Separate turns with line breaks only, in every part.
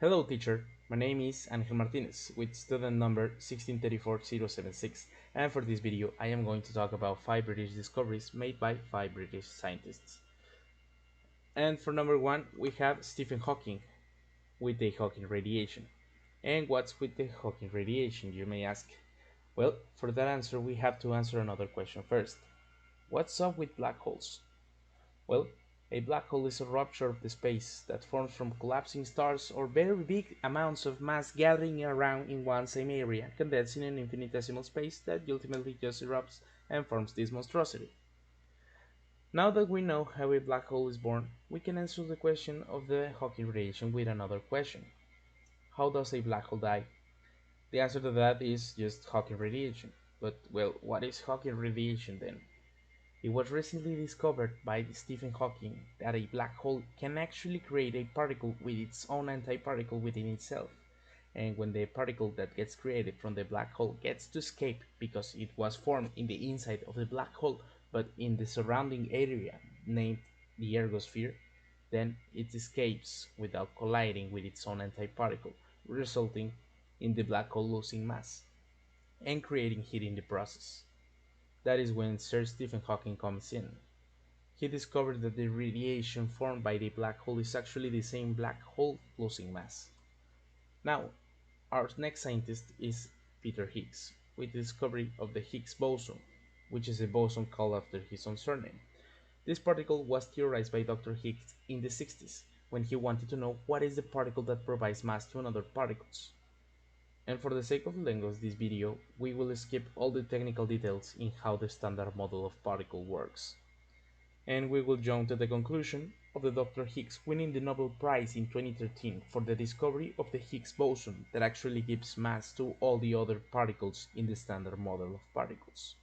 Hello teacher, my name is Ángel Martínez with student number 1634076, and for this video I am going to talk about 5 British discoveries made by 5 British scientists. And for number 1 we have Stephen Hawking with the Hawking radiation. And what's with the Hawking radiation, you may ask? Well, for that answer we have to answer another question first. What's up with black holes? Well, a black hole is a rupture of the space that forms from collapsing stars or very big amounts of mass gathering around in one same area, condensing in infinitesimal space that ultimately just erupts and forms this monstrosity. Now that we know how a black hole is born, we can answer the question of the Hawking radiation with another question. How does a black hole die? The answer to that is just Hawking radiation. But, well, what is Hawking radiation then? It was recently discovered by Stephen Hawking that a black hole can actually create a particle with its own antiparticle within itself. And when the particle that gets created from the black hole gets to escape because it was formed in the inside of the black hole but in the surrounding area named the ergosphere, then it escapes without colliding with its own antiparticle, resulting in the black hole losing mass and creating heat in the process. That is when Sir Stephen Hawking comes in. He discovered that the radiation formed by the black hole is actually the same black hole losing mass. Now, our next scientist is Peter Higgs, with the discovery of the Higgs boson, which is a boson called after his own surname. This particle was theorized by Dr. Higgs in the 60s, when he wanted to know what is the particle that provides mass to another particles. And for the sake of the length of this video, we will skip all the technical details in how the standard model of particle works. And we will jump to the conclusion of the Dr. Higgs winning the Nobel Prize in 2013 for the discovery of the Higgs boson that actually gives mass to all the other particles in the standard model of particles.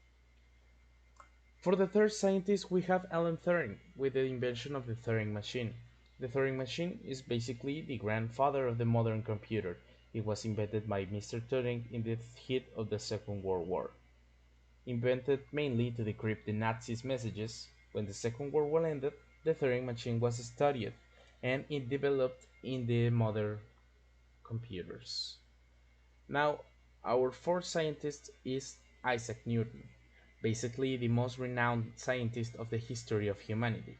For the third scientist we have Alan Turing with the invention of the Turing machine. The Turing machine is basically the grandfather of the modern computer. It was invented by Mr. Turing in the heat of the Second World War. Invented mainly to decrypt the Nazis' messages, when the Second World War ended, the Turing machine was studied and it developed in the modern computers. Now, our fourth scientist is Isaac Newton, basically the most renowned scientist of the history of humanity.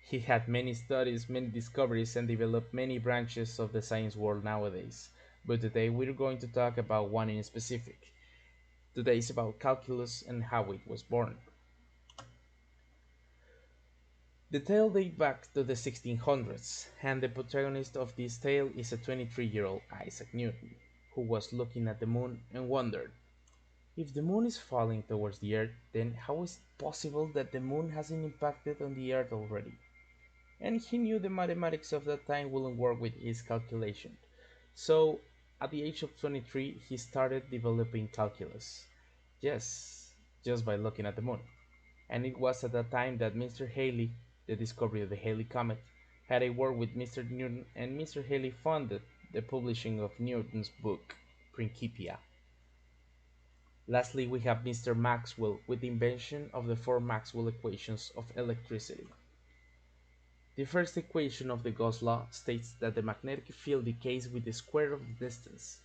He had many studies, many discoveries, and developed many branches of the science world nowadays. But today we're going to talk about one in specific. Today is about calculus and how it was born. The tale dates back to the 1600s, and the protagonist of this tale is a 23-year-old Isaac Newton, who was looking at the moon and wondered, if the moon is falling towards the earth, then how is it possible that the moon hasn't impacted on the earth already? And he knew the mathematics of that time wouldn't work with his calculation. So, at the age of 23, he started developing calculus. Yes, just by looking at the moon. And it was at that time that Mr. Halley, the discovery of the Halley comet, had a word with Mr. Newton, and Mr. Halley funded the publishing of Newton's book, Principia. Lastly, we have Mr. Maxwell with the invention of the four Maxwell equations of electricity. The first equation of the Gauss law states that the magnetic field decays with the square of the distance.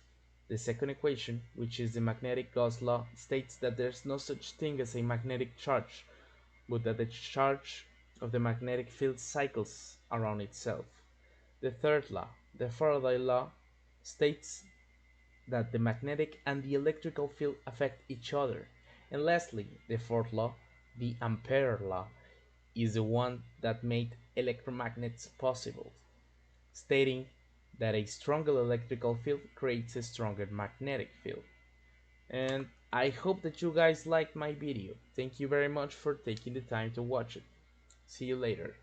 The second equation, which is the magnetic Gauss law, states that there is no such thing as a magnetic charge, but that the charge of the magnetic field cycles around itself. The third law, the Faraday law, states that the magnetic and the electrical field affect each other. And lastly, the fourth law, the Ampere law, is the one that made electromagnets possible, stating that a stronger electrical field creates a stronger magnetic field. And I hope that you guys liked my video. Thank you very much for taking the time to watch it. See you later.